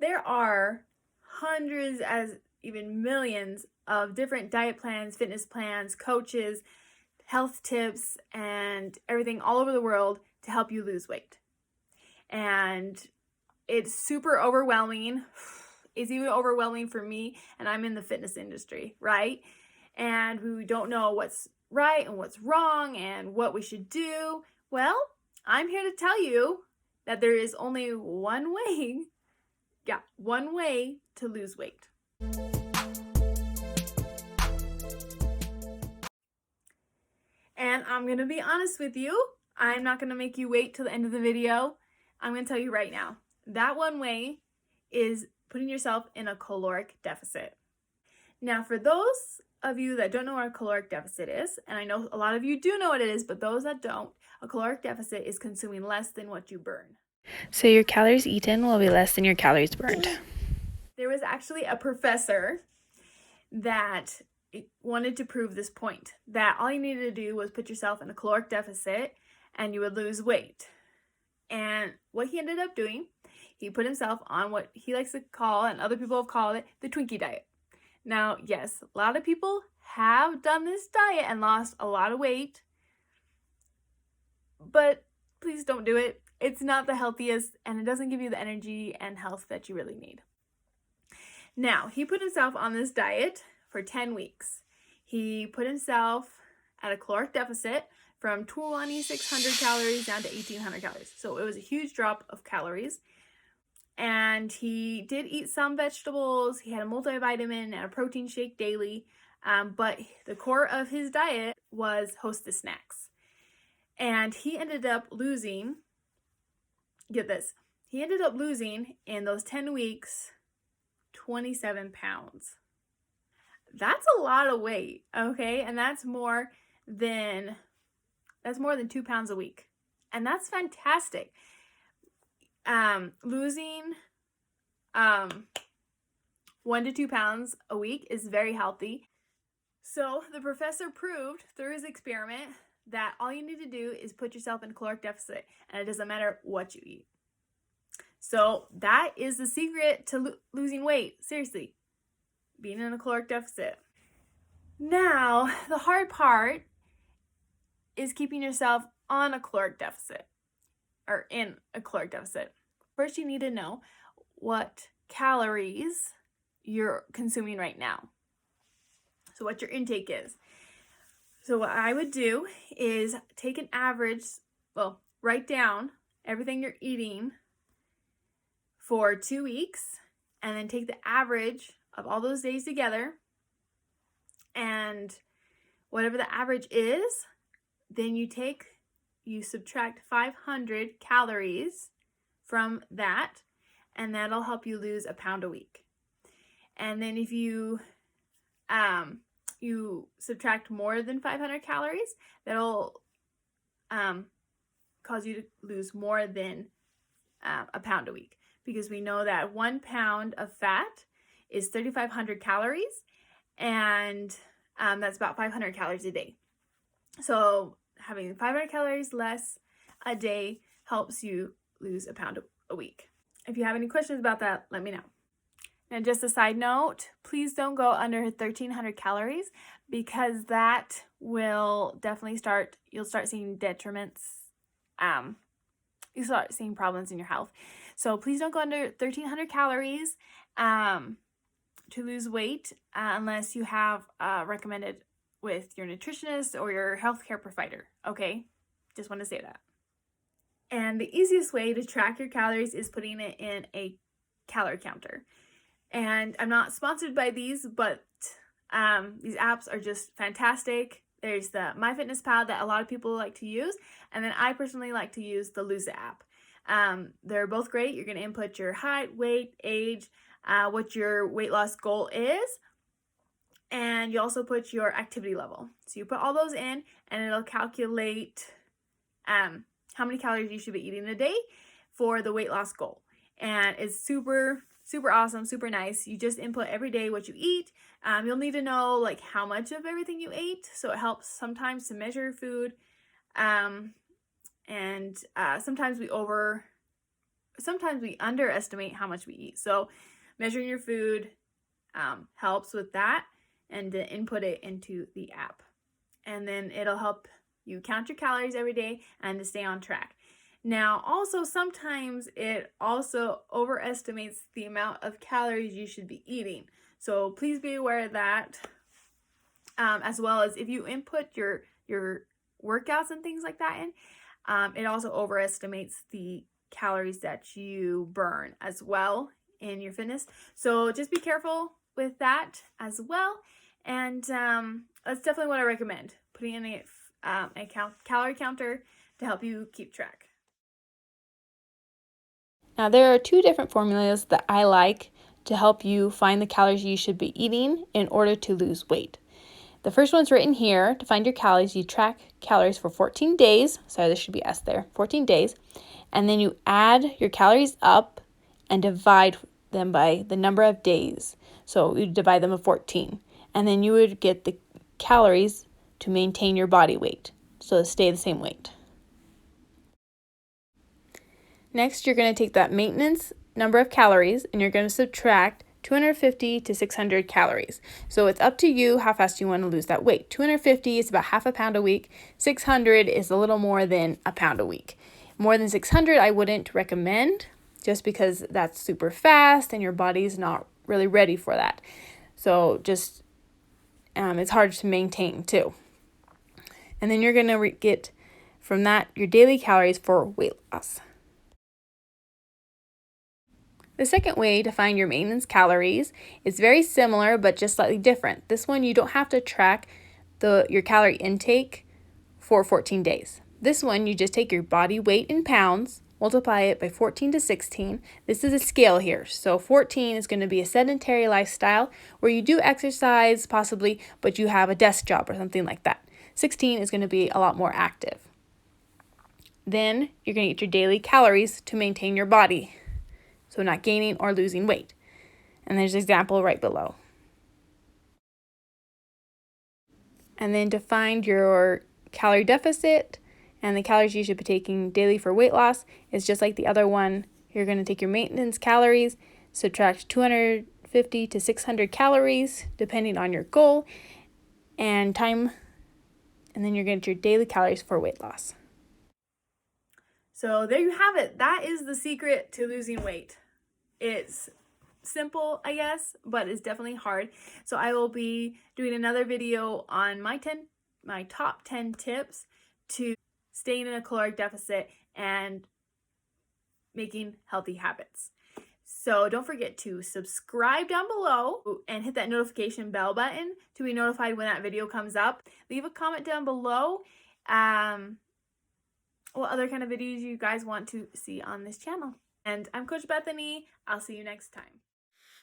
There are hundreds, as even millions, of different diet plans, fitness plans, coaches, health tips, and everything all over the world to help you lose weight. And it's super overwhelming. It's even overwhelming for me, and I'm in the fitness industry, right? And we don't know what's right and what's wrong and what we should do. Well, I'm here to tell you that there is only one way to lose weight. And I'm going to be honest with you. I'm not going to make you wait till the end of the video. I'm going to tell you right now. That one way is putting yourself in a caloric deficit. Now, for those of you that don't know what a caloric deficit is, and I know a lot of you do know what it is, but those that don't, a caloric deficit is consuming less than what you burn. So your calories eaten will be less than your calories burned. There was actually a professor that wanted to prove this point, that all you needed to do was put yourself in a caloric deficit and you would lose weight. And what he ended up doing, he put himself on what he likes to call, and other people have called it, the Twinkie diet. Now, yes, a lot of people have done this diet and lost a lot of weight, but please don't do it. It's not the healthiest, and it doesn't give you the energy and health that you really need. Now, he put himself on this diet for 10 weeks. He put himself at a caloric deficit from 2,600 calories down to 1,800 calories. So it was a huge drop of calories. And he did eat some vegetables. He had a multivitamin and a protein shake daily. But the core of his diet was Hostess snacks. And he ended up losing, get this, he ended up losing in those 10 weeks 27 pounds. That's a lot of weight, okay? And that's more than 2 pounds a week. And that's fantastic. Losing 1 to 2 pounds a week is very healthy. So the professor proved through his experiment that all you need to do is put yourself in a caloric deficit, and it doesn't matter what you eat. So that is the secret to losing weight. Seriously, being in a caloric deficit. Now, the hard part is keeping yourself on a caloric deficit, or in a caloric deficit. First, you need to know what calories you're consuming right now. So what your intake is. So what I would do is take an average, write down everything you're eating for 2 weeks, and then take the average of all those days together, and whatever the average is, then you subtract 500 calories from that, and that'll help you lose a pound a week. And then if you subtract more than 500 calories, that'll cause you to lose more than a pound a week, because we know that 1 pound of fat is 3,500 calories, and that's about 500 calories a day. So having 500 calories less a day helps you lose a pound a week. If you have any questions about that, let me know. Now, just a side note, please don't go under 1,300 calories, because that will definitely you'll start seeing detriments. You start seeing problems in your health. So please don't go under 1,300 calories to lose weight unless you have recommended with your nutritionist or your healthcare provider, okay? Just want to say that. And the easiest way to track your calories is putting it in a calorie counter. And I'm not sponsored by these, but these apps are just fantastic. There's the MyFitnessPal that a lot of people like to use, and then I personally like to use the Lose It app. They're both great. You're going to input your height, weight, age, what your weight loss goal is, and you also put your activity level. So you put all those in, and it'll calculate how many calories you should be eating a day for the weight loss goal. And it's super awesome, super nice. You just input every day what you eat. You'll need to know like how much of everything you ate, so it helps sometimes to measure food. And sometimes sometimes we underestimate how much we eat. So measuring your food helps with that, and to input it into the app. And then it'll help you count your calories every day and to stay on track. Now, also sometimes it also overestimates the amount of calories you should be eating. So please be aware of that. As well as if you input your workouts and things like that in, it also overestimates the calories that you burn as well in your fitness. So just be careful with that as well. And that's definitely what I recommend, putting in a calorie counter to help you keep track. Now, there are 2 different formulas that I like to help you find the calories you should be eating in order to lose weight. The first one's written here. To find your calories, you track calories for 14 days. Sorry, there should be S there. 14 days. And then you add your calories up and divide them by the number of days. So you divide them by 14. And then you would get the calories to maintain your body weight. So to stay the same weight. Next, you're going to take that maintenance number of calories and you're going to subtract 250 to 600 calories. So it's up to you how fast you want to lose that weight. 250 is about half a pound a week. 600 is a little more than a pound a week. More than 600 I wouldn't recommend, just because that's super fast and your body's not really ready for that. So just it's hard to maintain too. And then you're going to get from that your daily calories for weight loss. The second way to find your maintenance calories is very similar but just slightly different. This one you don't have to track your calorie intake for 14 days. This one you just take your body weight in pounds, multiply it by 14 to 16. This is a scale here. So 14 is going to be a sedentary lifestyle where you do exercise possibly, but you have a desk job or something like that. 16 is going to be a lot more active. Then you're going to get your daily calories to maintain your body. So not gaining or losing weight. And there's an example right below. And then to find your calorie deficit and the calories you should be taking daily for weight loss is just like the other one. You're going to take your maintenance calories, subtract 250 to 600 calories depending on your goal and time, and then you're going to get your daily calories for weight loss. So there you have it. That is the secret to losing weight. It's simple, I guess, but it's definitely hard. So I will be doing another video on my top 10 tips to staying in a caloric deficit and making healthy habits. So don't forget to subscribe down below and hit that notification bell button to be notified when that video comes up. Leave a comment down below what other kind of videos you guys want to see on this channel. And I'm Coach Bethany. I'll see you next time.